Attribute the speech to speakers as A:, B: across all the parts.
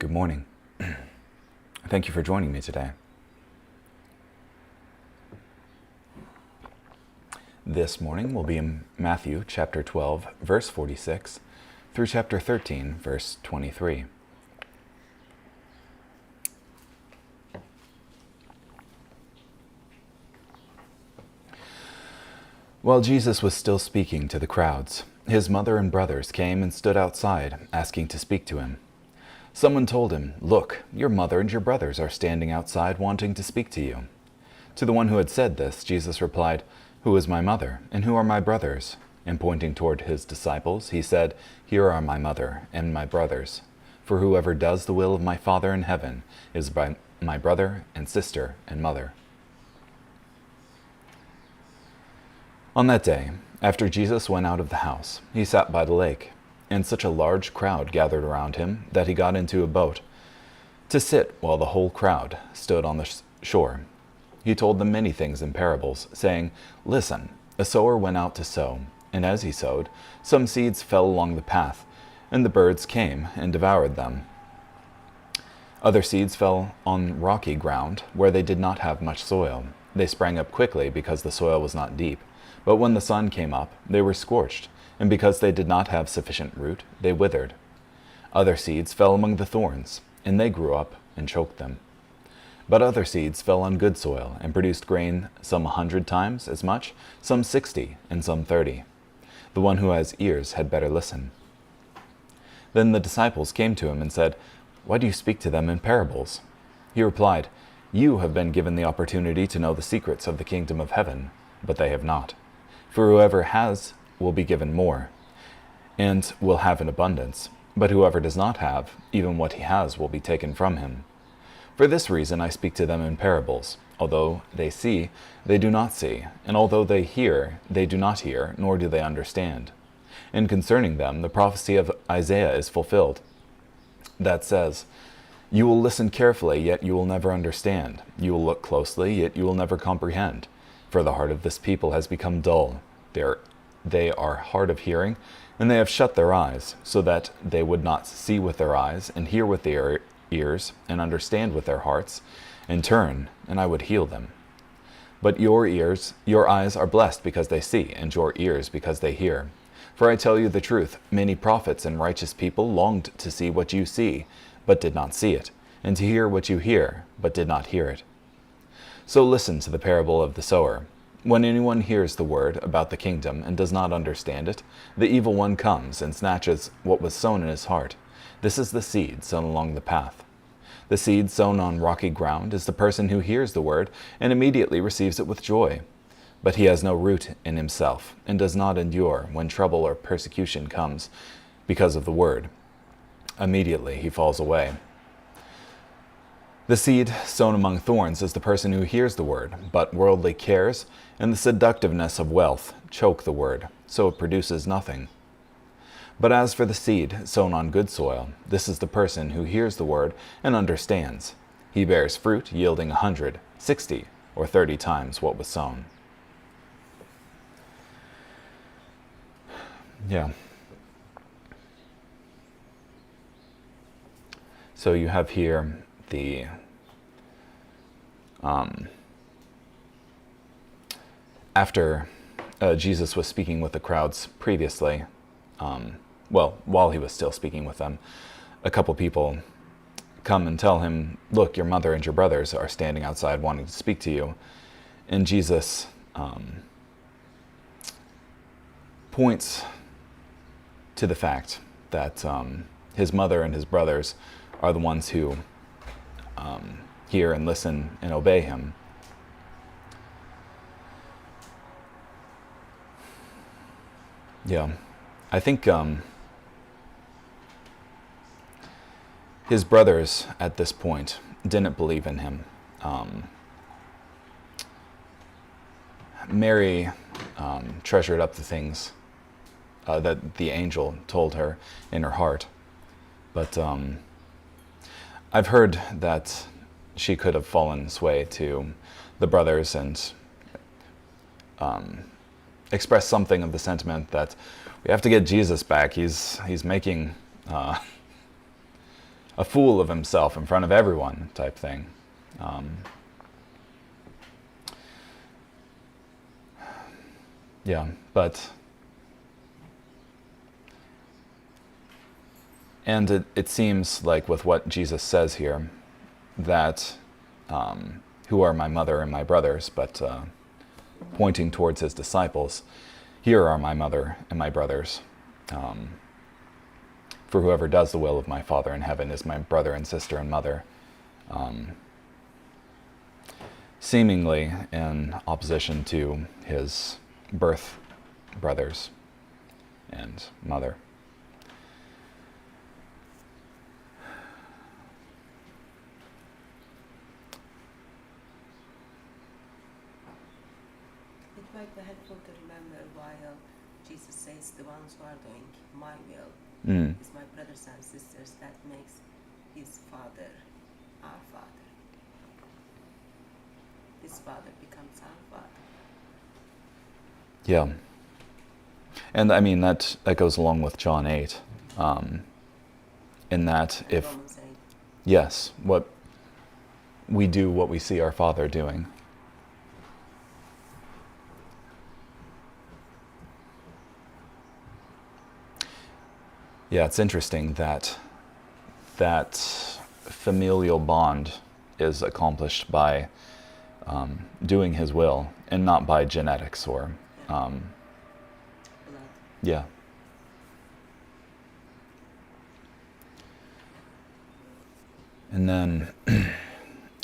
A: Good morning. Thank you for joining me today. This morning will be in Matthew chapter 12, verse 46, through chapter 13, verse 23. While Jesus was still speaking to the crowds, his mother and brothers came and stood outside, asking to speak to him. Someone told him, "Look, your mother and your brothers are standing outside wanting to speak to you." To the one who had said this, Jesus replied, "Who is my mother, and who are my brothers?" And pointing toward his disciples, he said, "Here are my mother and my brothers. For whoever does the will of my Father in heaven is my brother and sister and mother." On that day, after Jesus went out of the house, he sat by the lake, and such a large crowd gathered around him that he got into a boat to sit while the whole crowd stood on the shore. He told them many things in parables, saying, "Listen, a sower went out to sow, and as he sowed, some seeds fell along the path, and the birds came and devoured them. Other seeds fell on rocky ground, where they did not have much soil. They sprang up quickly because the soil was not deep. But when the sun came up, they were scorched, and because they did not have sufficient root, they withered. Other seeds fell among the thorns, and they grew up and choked them. But other seeds fell on good soil and produced grain, some 100 times as much, some 60, and some 30. The one who has ears had better listen." Then the disciples came to him and said, "Why do you speak to them in parables?" He replied, "You have been given the opportunity to know the secrets of the kingdom of heaven, but they have not. For whoever has will be given more, and will have in abundance. But whoever does not have, even what he has will be taken from him. For this reason I speak to them in parables. Although they see, they do not see, and although they hear, they do not hear, nor do they understand. And concerning them, the prophecy of Isaiah is fulfilled, that says, 'You will listen carefully, yet you will never understand. You will look closely, yet you will never comprehend. For the heart of this people has become dull. They are hard of hearing, and they have shut their eyes, so that they would not see with their eyes, and hear with their ears, and understand with their hearts, and turn, and I would heal them.' But your eyes are blessed because they see, and your ears because they hear. For I tell you the truth, many prophets and righteous people longed to see what you see, but did not see it, and to hear what you hear, but did not hear it. So listen to the parable of the sower. When anyone hears the word about the kingdom and does not understand it, the evil one comes and snatches what was sown in his heart. This is the seed sown along the path. The seed sown on rocky ground is the person who hears the word and immediately receives it with joy. But he has no root in himself and does not endure when trouble or persecution comes because of the word. Immediately he falls away. The seed sown among thorns is the person who hears the word, but worldly cares and the seductiveness of wealth choke the word, so it produces nothing. But as for the seed sown on good soil, this is the person who hears the word and understands. He bears fruit, yielding 100, 60, or 30 times what was sown." Yeah. So you have here the after Jesus was speaking with the crowds previously, while he was still speaking with them, a couple people come and tell him, "Look, your mother and your brothers are standing outside wanting to speak to you." And Jesus points to the fact that his mother and his brothers are the ones who hear and listen and obey him. Yeah, I think his brothers at this point didn't believe in him. Mary treasured up the things that the angel told her in her heart. But I've heard that she could have fallen sway to the brothers and expressed something of the sentiment that we have to get Jesus back. He's making a a fool of himself in front of everyone type thing. Yeah, but... And it seems like with what Jesus says here, that who are my mother and my brothers, but pointing towards his disciples, here are my mother and my brothers. For whoever does the will of my Father in heaven is my brother and sister and mother. Seemingly in opposition to his birth brothers and mother.
B: It might be helpful to remember while Jesus says the ones who are doing my will is my brothers and sisters, that makes his Father our Father. His Father becomes our Father.
A: Yeah. And I mean, that goes along with John 8, in that if...
B: Romans 8.
A: Yes, what we do, what we see our Father doing. Yeah, it's interesting that that familial bond is accomplished by doing his will and not by genetics or...
B: Blood.
A: Yeah. And then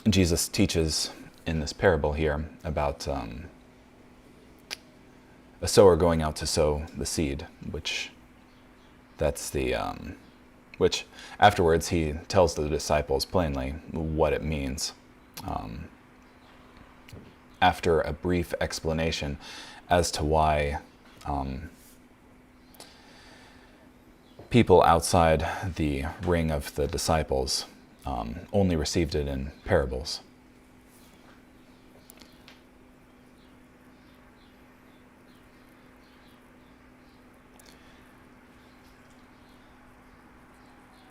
A: Jesus teaches in this parable here about a sower going out to sow the seed, which afterwards he tells the disciples plainly what it means. After a brief explanation as to why people outside the ring of the disciples only received it in parables.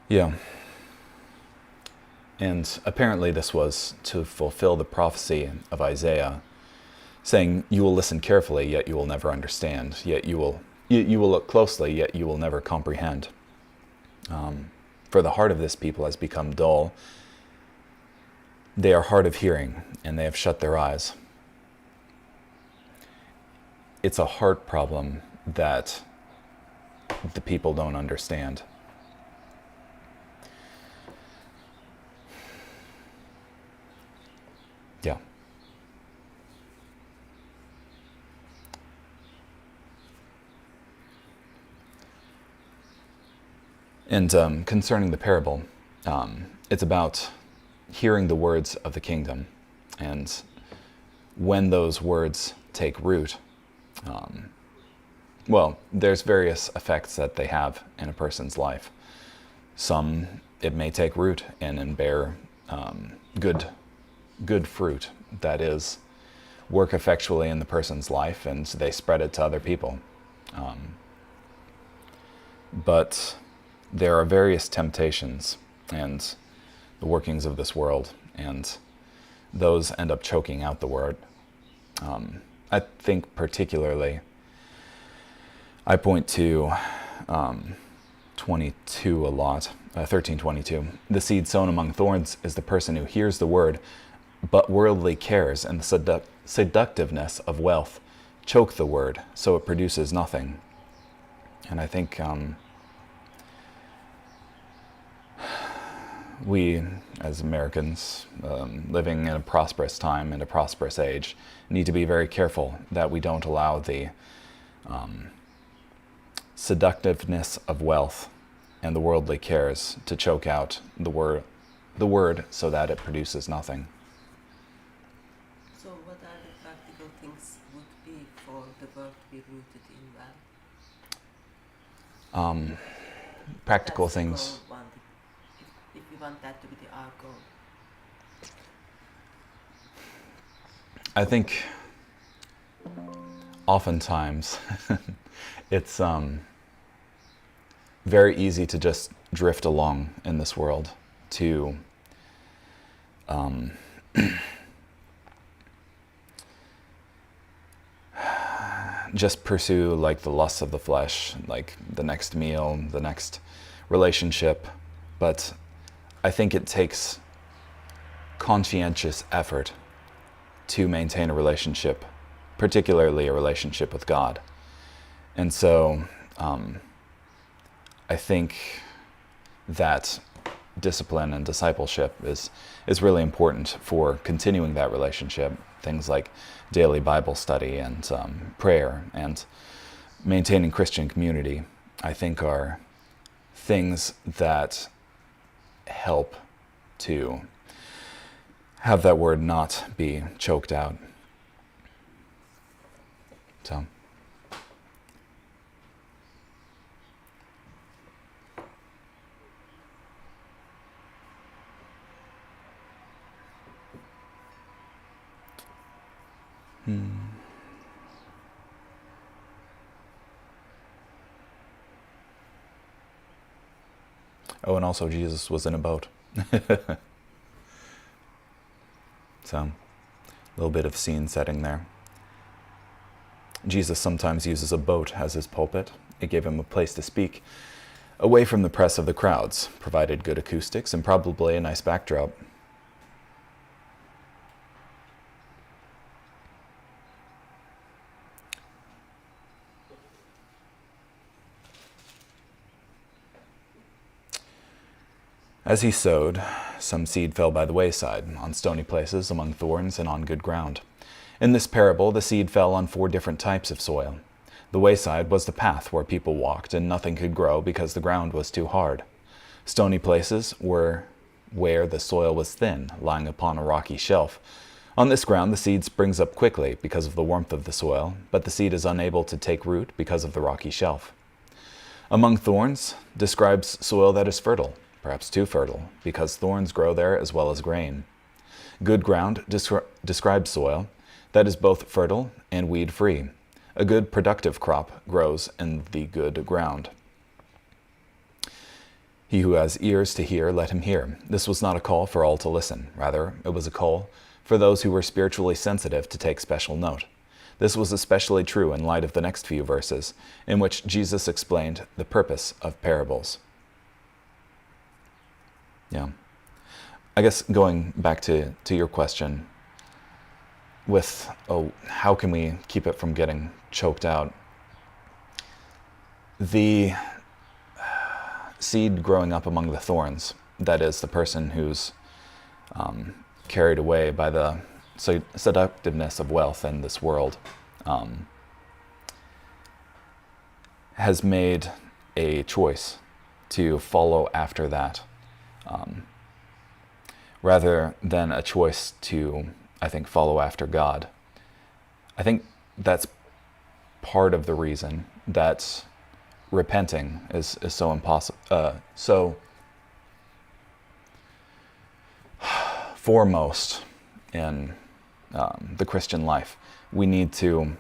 A: Yeah. And apparently this was to fulfill the prophecy of Isaiah, saying, "You will listen carefully, yet you will never understand. Yet you will look closely, yet you will never comprehend. For the heart of this people has become dull. They are hard of hearing, and they have shut their eyes." It's a heart problem that the people don't understand. Yeah. And concerning the parable, it's about hearing the words of the kingdom. And when those words take root, well, there's various effects that they have in a person's life. Some, it may take root and bear good fruit, that is, work effectually in the person's life, and they spread it to other people. But there are various temptations and the workings of this world, and those end up choking out the word. I think particularly, I point to 22 a lot, 13:22. "The seed sown among thorns is the person who hears the word, but worldly cares and the seductiveness of wealth choke the word, so it produces nothing." And I think we, as Americans, living in a prosperous time and a prosperous age, need to be very careful that we don't allow the seductiveness of wealth and the worldly cares to choke out the word so that it produces nothing.
B: So what are the practical things would be for the word to be rooted in well?
A: Practical
B: That's the
A: things.
B: goal one. If we want that to be our goal.
A: I think oftentimes it's very easy to just drift along in this world to just pursue like the lusts of the flesh, like the next meal, the next relationship. But I think it takes conscientious effort to maintain a relationship, particularly a relationship with God. And so I think that discipline and discipleship is really important for continuing that relationship. Things like daily Bible study and prayer and maintaining Christian community, I think, are things that help to have that word not be choked out. So. Oh, and also Jesus was in a boat. So, a little bit of scene setting there. Jesus sometimes uses a boat as his pulpit. It gave him a place to speak, away from the press of the crowds, provided good acoustics, and probably a nice backdrop. As he sowed, some seed fell by the wayside, on stony places, among thorns, and on good ground. In this parable, the seed fell on 4 different types of soil. The wayside was the path where people walked, and nothing could grow because the ground was too hard. Stony places were where the soil was thin, lying upon a rocky shelf. On this ground, the seed springs up quickly because of the warmth of the soil, but the seed is unable to take root because of the rocky shelf. Among thorns describes soil that is fertile, perhaps too fertile, because thorns grow there as well as grain. Good ground describes soil that is both fertile and weed-free. A good productive crop grows in the good ground. He who has ears to hear, let him hear. This was not a call for all to listen. Rather, it was a call for those who were spiritually sensitive to take special note. This was especially true in light of the next few verses, in which Jesus explained the purpose of parables. Yeah. I guess going back to your question with, how can we keep it from getting choked out? The seed growing up among the thorns, that is, the person who's carried away by the seductiveness of wealth in this world, has made a choice to follow after that. Rather than a choice to, I think, follow after God. I think that's part of the reason that repenting is so impossible, so foremost in the Christian life. We need to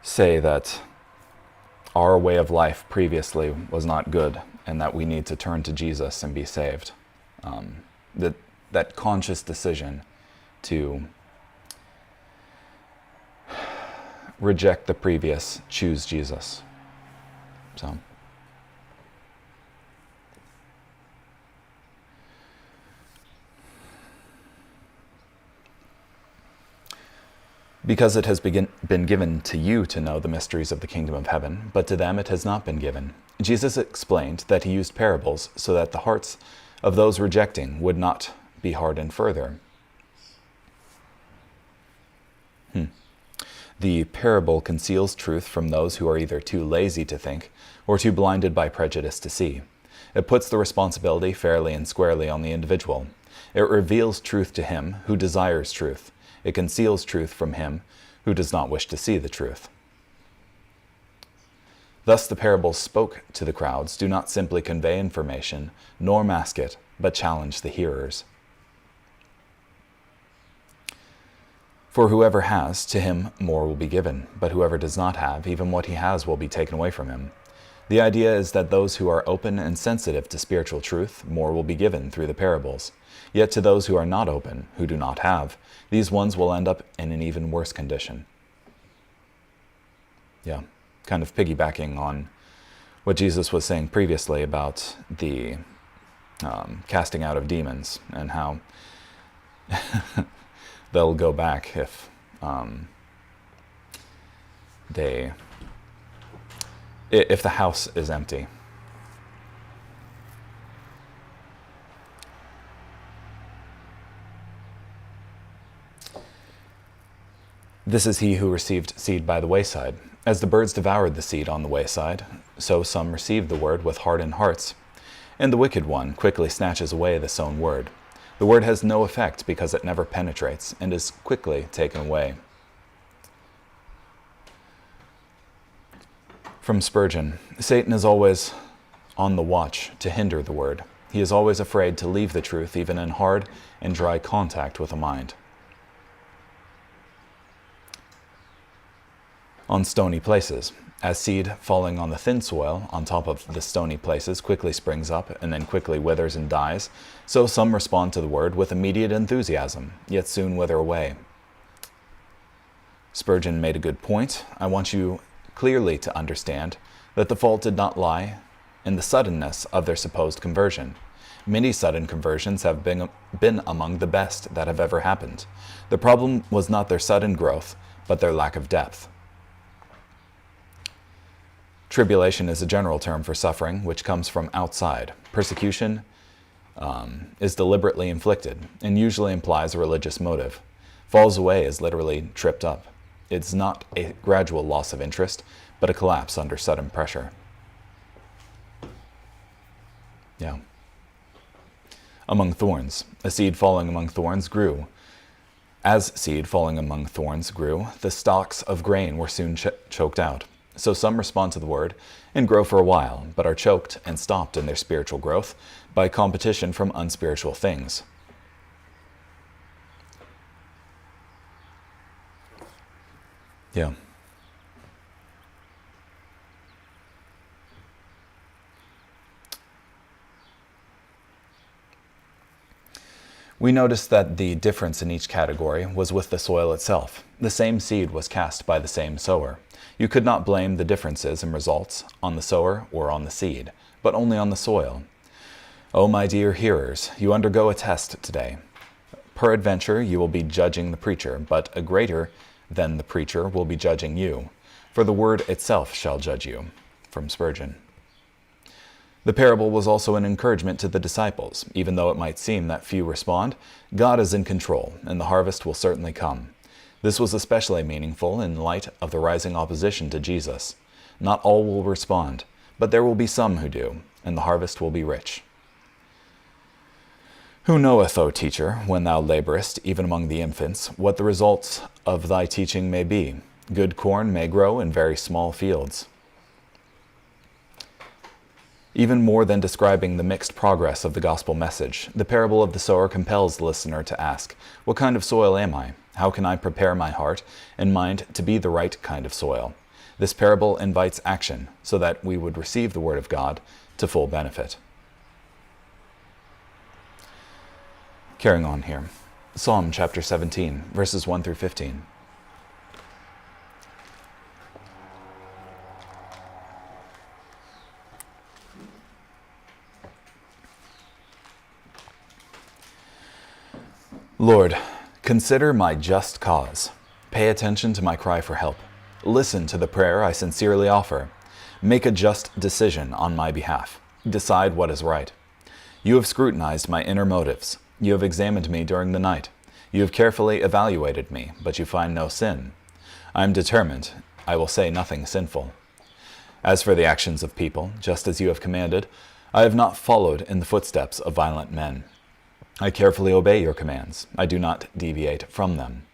A: say that our way of life previously was not good, and that we need to turn to Jesus and be saved. That conscious decision to reject the previous, choose Jesus. So. Because it has been given to you to know the mysteries of the kingdom of heaven, but to them it has not been given. Jesus explained that he used parables so that the hearts of those rejecting would not be hardened further. The parable conceals truth from those who are either too lazy to think or too blinded by prejudice to see. It puts the responsibility fairly and squarely on the individual. It reveals truth to him who desires truth. It conceals truth from him who does not wish to see the truth. Thus the parables spoke to the crowds do not simply convey information, nor mask it, but challenge the hearers. For whoever has, to him more will be given, but whoever does not have, even what he has will be taken away from him. The idea is that those who are open and sensitive to spiritual truth, more will be given through the parables. Yet to those who are not open, who do not have, these ones will end up in an even worse condition. Yeah, kind of piggybacking on what Jesus was saying previously about the casting out of demons and how they'll go back if if the house is empty. This is he who received seed by the wayside. As the birds devoured the seed on the wayside, so some received the word with hardened hearts. And the wicked one quickly snatches away the sown word. The word has no effect because it never penetrates and is quickly taken away. From Spurgeon, Satan is always on the watch to hinder the word. He is always afraid to leave the truth even in hard and dry contact with a mind. On stony places, as seed falling on the thin soil on top of the stony places quickly springs up and then quickly withers and dies, so some respond to the word with immediate enthusiasm, yet soon wither away. Spurgeon made a good point. I want you clearly to understand that the fault did not lie in the suddenness of their supposed conversion. Many sudden conversions have been among the best that have ever happened. The problem was not their sudden growth, but their lack of depth. Tribulation is a general term for suffering which comes from outside. Persecution is deliberately inflicted and usually implies a religious motive. Falls away is literally tripped up. It's not a gradual loss of interest, but a collapse under sudden pressure. Yeah. Among thorns. A seed falling among thorns grew. As seed falling among thorns grew, the stalks of grain were soon choked out. So some respond to the word and grow for a while, but are choked and stopped in their spiritual growth by competition from unspiritual things. Yeah. We noticed that the difference in each category was with the soil itself. The same seed was cast by the same sower. You could not blame the differences in results on the sower or on the seed, but only on the soil. Oh, my dear hearers, you undergo a test today. Peradventure, you will be judging the preacher, but a greater than the preacher will be judging you, for the word itself shall judge you. From Spurgeon. The parable was also an encouragement to the disciples. Even though it might seem that few respond, God is in control, and the harvest will certainly come. This was especially meaningful in light of the rising opposition to Jesus. Not all will respond, but there will be some who do, and the harvest will be rich. Who knoweth, O teacher, when thou laborest, even among the infants, what the results of thy teaching may be? Good corn may grow in very small fields. Even more than describing the mixed progress of the gospel message, the parable of the sower compels the listener to ask, what kind of soil am I? How can I prepare my heart and mind to be the right kind of soil? This parable invites action so that we would receive the word of God to full benefit. Carrying on here. Psalm chapter 17, verses 1 through 15. Lord, consider my just cause. Pay attention to my cry for help. Listen to the prayer I sincerely offer. Make a just decision on my behalf. Decide what is right. You have scrutinized my inner motives. You have examined me during the night. You have carefully evaluated me, but you find no sin. I am determined. I will say nothing sinful. As for the actions of people, just as you have commanded, I have not followed in the footsteps of violent men. I carefully obey your commands. I do not deviate from them.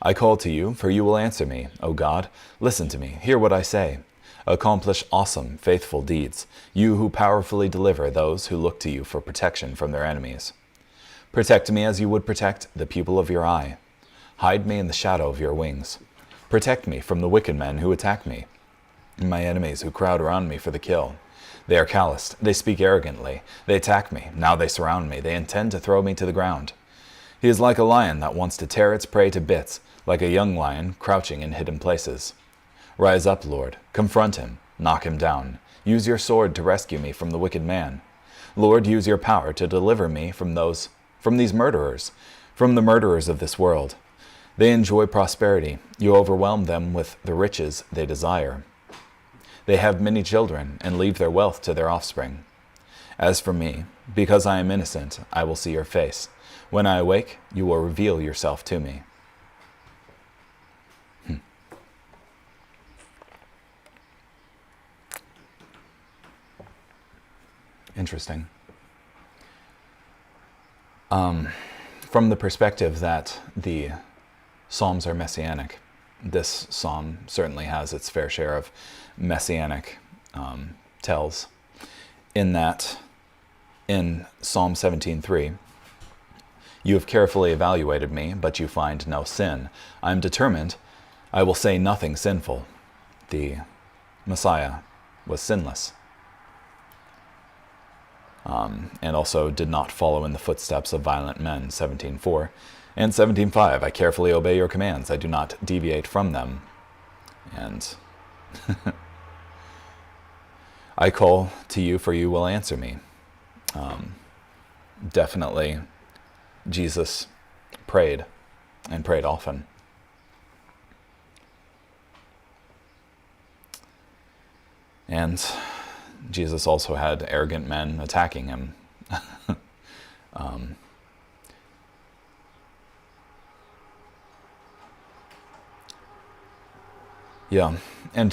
A: I call to you, for you will answer me. O God, listen to me. Hear what I say. Accomplish awesome, faithful deeds, you who powerfully deliver those who look to you for protection from their enemies. Protect me as you would protect the pupil of your eye. Hide me in the shadow of your wings. Protect me from the wicked men who attack me, and my enemies who crowd around me for the kill. They are calloused. They speak arrogantly. They attack me. Now they surround me. They intend to throw me to the ground. He is like a lion that wants to tear its prey to bits, like a young lion crouching in hidden places. Rise up, Lord. Confront him. Knock him down. Use your sword to rescue me from the wicked man. Lord, use your power to deliver me from these murderers, from the murderers of this world. They enjoy prosperity. You overwhelm them with the riches they desire. They have many children and leave their wealth to their offspring. As for me, because I am innocent, I will see your face. When I awake, you will reveal yourself to me. Interesting. From the perspective that the Psalms are messianic, this psalm certainly has its fair share of messianic tells, in that in Psalm 17:3, you have carefully evaluated me, but you find no sin. I am determined, I will say nothing sinful. The Messiah was sinless, and also did not follow in the footsteps of violent men, 17:4. And 17:5, I carefully obey your commands. I do not deviate from them. And I call to you, for you will answer me. Definitely, Jesus prayed, and prayed often. And Jesus also had arrogant men attacking him. Yeah, and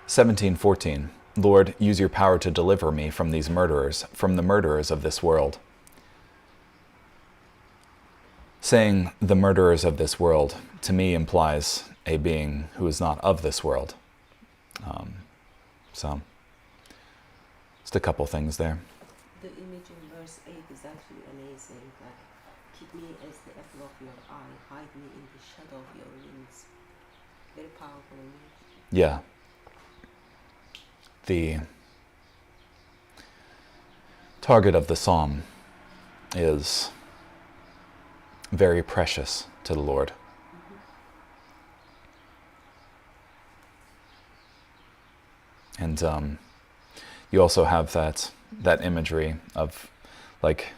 A: 17:14, Lord, use your power to deliver me from these murderers, from the murderers of this world. Saying the murderers of this world, to me, implies a being who is not of this world. So, just a couple things there.
B: The image in verse 8 is actually amazing. Like, keep me as the apple of your eye, hide me in the shadow of your wings. Very powerful image.
A: Yeah. The target of the psalm is very precious to the Lord. And you also have that imagery of, like,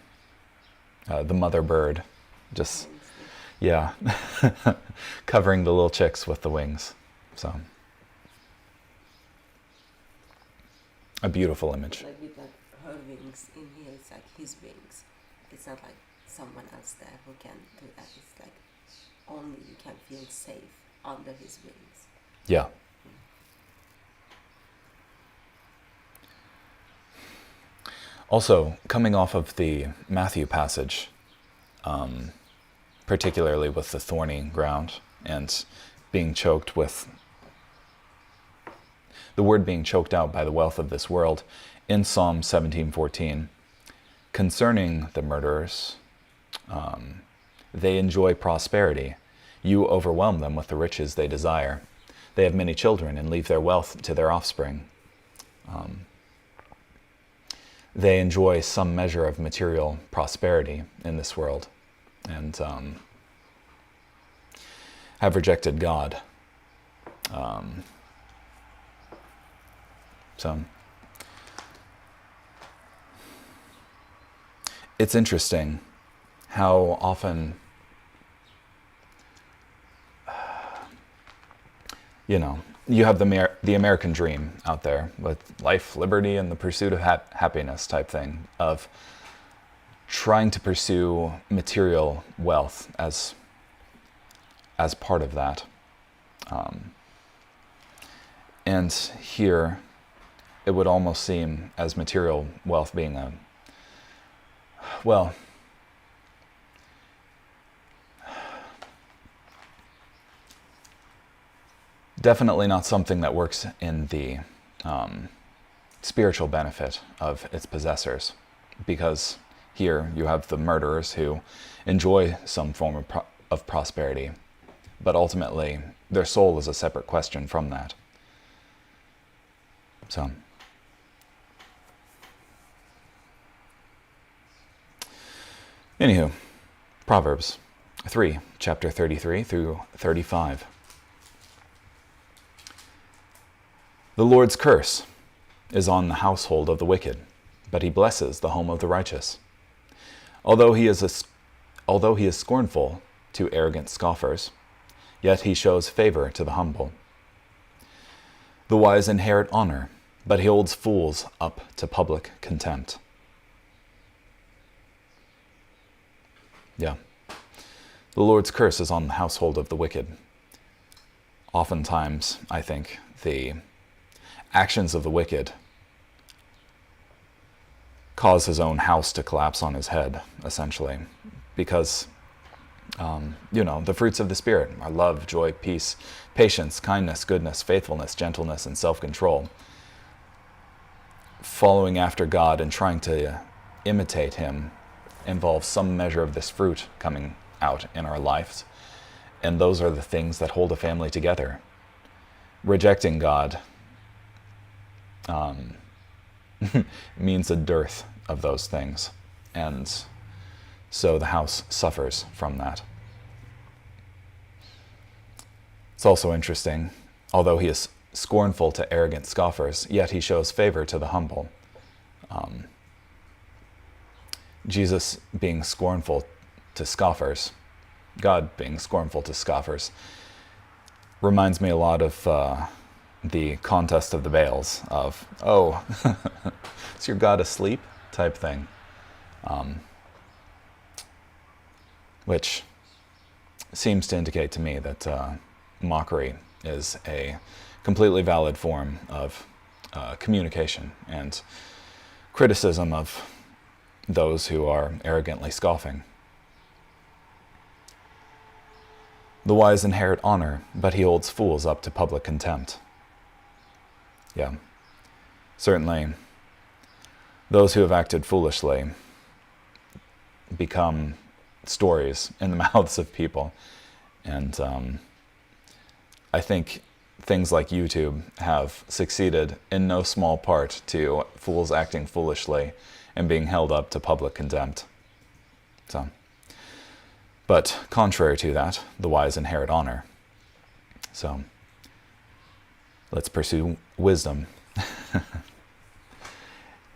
A: the mother bird, just, yeah, covering the little chicks with the wings. So, a beautiful image.
B: Like with like her wings in here, it's like his wings. It's not like someone else there who can do that. It's like only you can feel safe under his wings.
A: Yeah. Also, coming off of the Matthew passage, particularly with the thorny ground and being choked with the word being choked out by the wealth of this world, in Psalm 17:14, concerning the murderers, they enjoy prosperity. You overwhelm them with the riches they desire. They have many children and leave their wealth to their offspring. They enjoy some measure of material prosperity in this world, and have rejected God. So it's interesting how often, you have the American dream out there with life, liberty, and the pursuit of happiness type thing, of trying to pursue material wealth as part of that. And here, it would almost seem as material wealth being definitely not something that works in the spiritual benefit of its possessors, because here you have the murderers who enjoy some form of prosperity, but ultimately their soul is a separate question from that. So, anywho, Proverbs 3, chapter 33 through 35. The Lord's curse is on the household of the wicked, but he blesses the home of the righteous. Although he is scornful to arrogant scoffers, yet he shows favor to the humble. The wise inherit honor, but he holds fools up to public contempt. Yeah. The Lord's curse is on the household of the wicked. Oftentimes, I think, the actions of the wicked cause his own house to collapse on his head, essentially, because, the fruits of the Spirit are love, joy, peace, patience, kindness, goodness, faithfulness, gentleness, and self-control. Following after God and trying to imitate him involves some measure of this fruit coming out in our lives, and those are the things that hold a family together. Rejecting God means a dearth of those things, and so the house suffers from that. It's also interesting, although he is scornful to arrogant scoffers, yet he shows favor to the humble. Jesus being scornful to scoffers, God being scornful to scoffers, reminds me a lot of the contest of the Baals of, is your God asleep type thing, which seems to indicate to me that mockery is a completely valid form of communication and criticism of those who are arrogantly scoffing. The wise inherit honor, but he holds fools up to public contempt. Yeah, certainly those who have acted foolishly become stories in the mouths of people. And I think things like YouTube have succeeded in no small part to fools acting foolishly and being held up to public contempt. But contrary to that, the wise inherit honor. So let's pursue wisdom.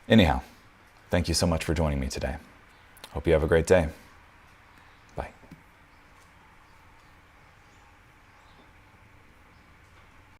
A: Anyhow, thank you so much for joining me today. Hope you have a great day.